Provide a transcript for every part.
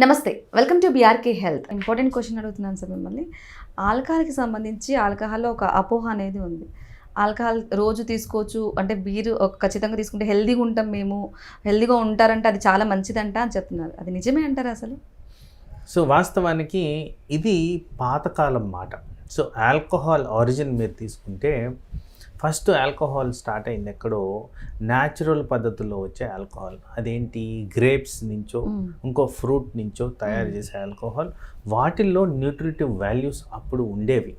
నమస్తే, welcome to BRK health. Important question అడుగుతున్నాను sir మిమ్మల్ని. ఆల్కహాల్కి సంబంధించి ఆల్కహాల్లో ఒక అపోహ అనేది ఉంది. ఆల్కహాల్ రోజు తీసుకోవచ్చు అంటే బీరు ఖచ్చితంగా తీసుకుంటే హెల్దీగా ఉంటాం, మేము హెల్దీగా ఉంటారంటే అది చాలా మంచిదంట అని చెప్తున్నారు. అది నిజమే అంటారా అసలు? సో వాస్తవానికి ఇది పాతకాలం మాట. సో ఆల్కహాల్ ఆరిజిన్ మీరు తీసుకుంటే ఫస్ట్ ఆల్కహాల్ స్టార్ట్ అయింది ఎక్కడో న్యాచురల్ పద్ధతుల్లో వచ్చే ఆల్కహాల్. అదేంటి, గ్రేప్స్ నుంచో ఇంకో ఫ్రూట్ నుంచో తయారు చేసే ఆల్కహాల్. వాటిల్లో న్యూట్రిటివ్ వాల్యూస్ అప్పుడు ఉండేవి.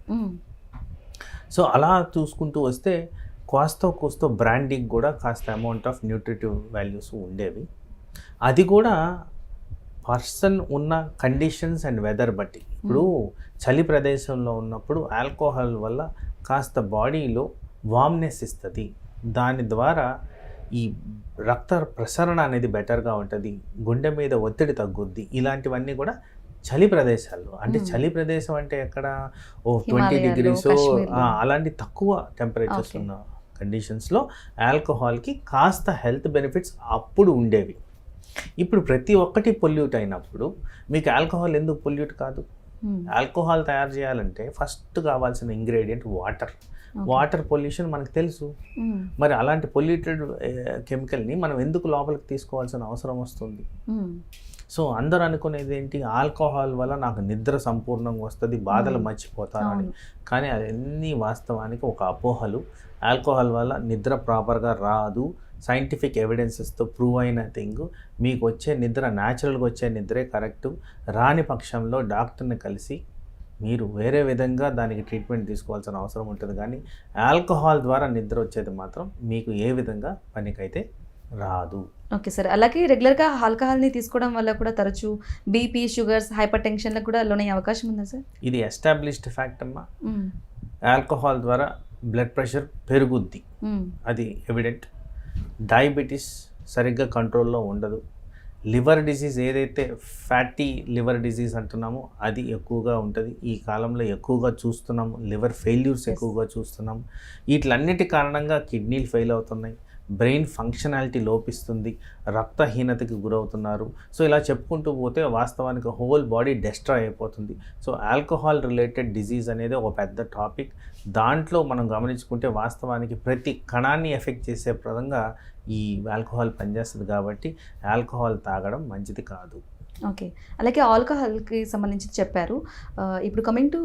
సో అలా చూసుకుంటూ వస్తే కోస్తో బ్రాండింగ్ కూడా కాస్త అమౌంట్ ఆఫ్ న్యూట్రిటివ్ వాల్యూస్ ఉండేవి. అది కూడా పర్సన్ ఉన్న కండిషన్స్ అండ్ వెదర్ బట్టి. ఇప్పుడు చలి ప్రదేశంలో ఉన్నప్పుడు ఆల్కహాల్ వల్ల కాస్త బాడీలో వామ్నెస్ ఇస్తుంది, దాని ద్వారా ఈ రక్త ప్రసరణ అనేది బెటర్గా ఉంటుంది, గుండె మీద ఒత్తిడి తగ్గుద్ది. ఇలాంటివన్నీ కూడా చలి ప్రదేశాల్లో, అంటే చలి ప్రదేశం అంటే ఎక్కడ 20 degrees అలాంటి తక్కువ టెంపరేచర్స్ ఉన్న కండిషన్స్లో ఆల్కహాల్కి కాస్త హెల్త్ బెనిఫిట్స్ అప్పుడు ఉండేవి. ఇప్పుడు ప్రతి ఒక్కటి పొల్యూట్ అయినప్పుడు మీకు ఆల్కహాల్ ఎందుకు పొల్యూట్ కాదు? ఆల్కహాల్ తయారు చేయాలంటే ఫస్ట్ కావాల్సిన ఇంగ్రీడియంట్ వాటర్. వాటర్ పొల్యూషన్ మనకు తెలుసు. మరి అలాంటి పొల్యూటెడ్ కెమికల్ని మనం ఎందుకు లోపలికి తీసుకోవాల్సిన అవసరం వస్తుంది? సో అందరూ అనుకునేది ఏంటి, ఆల్కహాల్ వల్ల నాకు నిద్ర సంపూర్ణంగా వస్తుంది, బాధలు మర్చిపోతాను అని. కానీ అవన్నీ వాస్తవానికి ఒక అపోహలు. ఆల్కహాల్ వల్ల నిద్ర ప్రాపర్గా రాదు. సైంటిఫిక్ ఎవిడెన్సెస్తో ప్రూవ్ అయిన థింగ్. మీకు వచ్చే నిద్ర న్యాచురల్గా వచ్చే నిద్రే కరెక్టు. రాని పక్షంలో డాక్టర్ని కలిసి మీరు వేరే విధంగా దానికి ట్రీట్మెంట్ తీసుకోవాల్సిన అవసరం ఉంటుంది. కానీ ఆల్కహాల్ ద్వారా నిద్ర వచ్చేది మాత్రం మీకు ఏ విధంగా పనికైతే రాదు. Okay sir. అలాగే రెగ్యులర్గా ఆల్కహాల్ని తీసుకోవడం వల్ల కూడా తరచూ బీపీ, షుగర్స్, హైపర్ టెన్షన్లకు కూడా లోనయ్యే అవకాశం ఉందా సార్? ఇది ఎస్టాబ్లిష్డ్ ఫ్యాక్ట్ అమ్మా. ఆల్కహాల్ ద్వారా బ్లడ్ ప్రెషర్ పెరుగుద్ది, అది ఎవిడెంట్. డయాబెటీస్ సరిగ్గా కంట్రోల్లో ఉండదు. లివర్ డిసీజ్, ఏదైతే ఫ్యాటీ లివర్ డిసీజ్ అంటున్నామో అది ఎక్కువగా ఉంటుంది. ఈ కాలంలో ఎక్కువగా చూస్తున్నాము. లివర్ ఫెయిల్యూర్స్ ఎక్కువగా చూస్తున్నాము. వీటిలన్నిటి కారణంగా కిడ్నీలు ఫెయిల్ అవుతున్నాయి, బ్రెయిన్ ఫంక్షనాలిటీ లోపిస్తుంది, రక్తహీనతకి గురవుతున్నారు. సో ఇలా చెప్పుకుంటూ పోతే వాస్తవానికి హోల్ బాడీ డిస్ట్రాయ్ అయిపోతుంది. సో ఆల్కహాల్ రిలేటెడ్ డిజీజ్ అనేది ఒక పెద్ద టాపిక్. దాంట్లో మనం గమనించుకుంటే వాస్తవానికి ప్రతి కణాన్ని ఎఫెక్ట్ చేసే విధంగా ఈ ఆల్కహాల్ పనిచేస్తుంది. కాబట్టి ఆల్కహాల్ తాగడం మంచిది కాదు. ఓకే. అలాగే ఆల్కహాల్కి సంబంధించి చెప్పారు. ఇప్పుడు coming to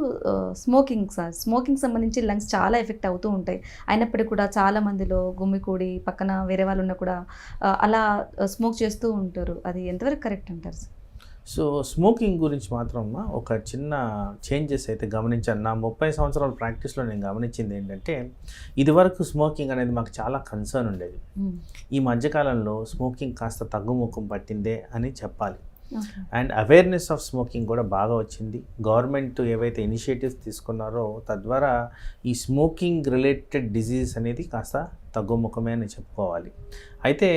smoking sir. Smoking సంబంధించి లంగ్స్ చాలా ఎఫెక్ట్ అవుతూ ఉంటాయి. అయినప్పటికీ కూడా చాలా మందిలో గుమ్మికూడి పక్కన వేరే వాళ్ళు ఉన్నా కూడా అలా స్మోక్ చేస్తూ ఉంటారు. అది ఎంతవరకు కరెక్ట్ అంటారు సార్? సో స్మోకింగ్ గురించి మాత్రం ఒక చిన్న చేంజెస్ అయితే గమనించాను. నా 30 సంవత్సరాల ప్రాక్టీస్లో నేను గమనించింది ఏంటంటే, ఇదివరకు స్మోకింగ్ అనేది మాకు చాలా కన్సర్న్ ఉండేది. ఈ మధ్యకాలంలో స్మోకింగ్ కాస్త తగ్గుముఖం పట్టిందే అని చెప్పాలి. అండ్ అవేర్నెస్ ఆఫ్ స్మోకింగ్ కూడా బాగా వచ్చింది. గవర్నమెంట్ ఏవైతే ఇనిషియేటివ్స్ తీసుకున్నారో తద్వారా ఈ స్మోకింగ్ రిలేటెడ్ డిజీజ్ అనేది కాస్త తగ్గుముఖమే అని చెప్పుకోవాలి. అయితే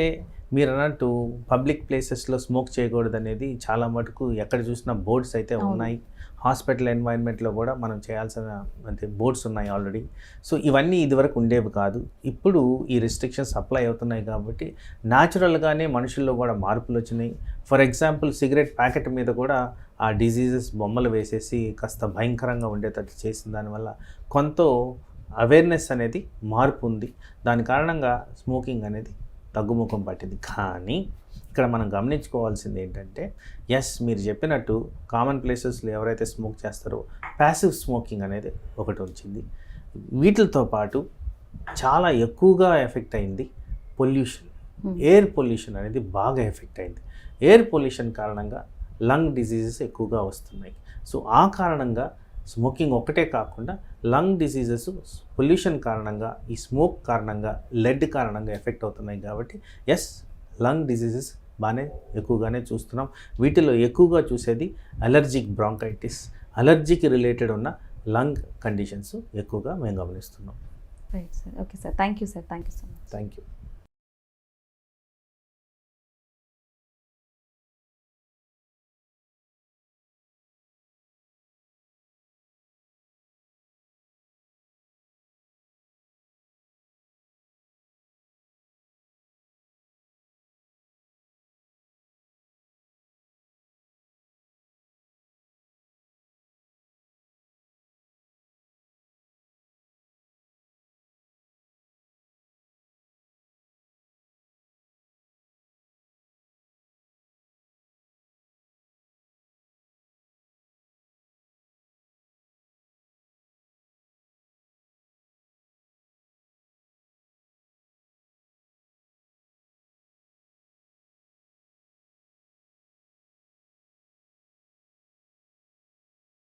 మీరు అన్నట్టు పబ్లిక్ ప్లేసెస్లో స్మోక్ చేయకూడదు అనేది చాలా మటుకు ఎక్కడ చూసినా బోర్డ్స్ అయితే ఉన్నాయి. హాస్పిటల్ ఎన్వైర్న్మెంట్లో కూడా మనం చేయాల్సిన అంటే బోర్డ్స్ ఉన్నాయి ఆల్రెడీ. సో ఇవన్నీ ఇదివరకు ఉండేవి కాదు. ఇప్పుడు ఈ రిస్ట్రిక్షన్స్ అప్లై అవుతున్నాయి కాబట్టి న్యాచురల్గానే మనుషుల్లో కూడా మార్పులు వచ్చినాయి. ఫర్ ఎగ్జాంపుల్ సిగరెట్ ప్యాకెట్ మీద కూడా ఆ డిజీజెస్ బొమ్మలు వేసేసి కాస్త భయంకరంగా ఉండేటట్టు చేసిన దానివల్ల కొంత అవేర్నెస్ అనేది మార్పు ఉంది. దాని కారణంగా స్మోకింగ్ అనేది తగ్గుముఖం పట్టింది. కానీ ఇక్కడ మనం గమనించుకోవాల్సింది ఏంటంటే, ఎస్ మీరు చెప్పినట్టు కామన్ ప్లేసెస్లో ఎవరైతే స్మోక్ చేస్తారో ప్యాసివ్ స్మోకింగ్ అనేది ఒకటి వచ్చింది. వీటితో పాటు చాలా ఎక్కువగా ఎఫెక్ట్ అయింది పొల్యూషన్. ఎయిర్ పొల్యూషన్ అనేది బాగా ఎఫెక్ట్ అయింది. ఎయిర్ పొల్యూషన్ కారణంగా లంగ్ డిసీజెస్ ఎక్కువగా వస్తున్నాయి. సో ఆ కారణంగా స్మోకింగ్ ఒక్కటే కాకుండా లంగ్ డిసీజెస్ పొల్యూషన్ కారణంగా, ఈ స్మోక్ కారణంగా, లెడ్ కారణంగా ఎఫెక్ట్ అవుతున్నాయి. కాబట్టి ఎస్, లంగ్ డిసీజెస్ ఎక్కువగానే చూస్తున్నాం. వీటిలో ఎక్కువగా చూసేది అలర్జిక్ బ్రాంకైటిస్, అలర్జీకి రిలేటెడ్ ఉన్న లంగ్ కండిషన్స్ ఎక్కువగా మేము గమనిస్తున్నాం. Right sir. Okay sir. Thank you sir. Thank you so much. Thank you.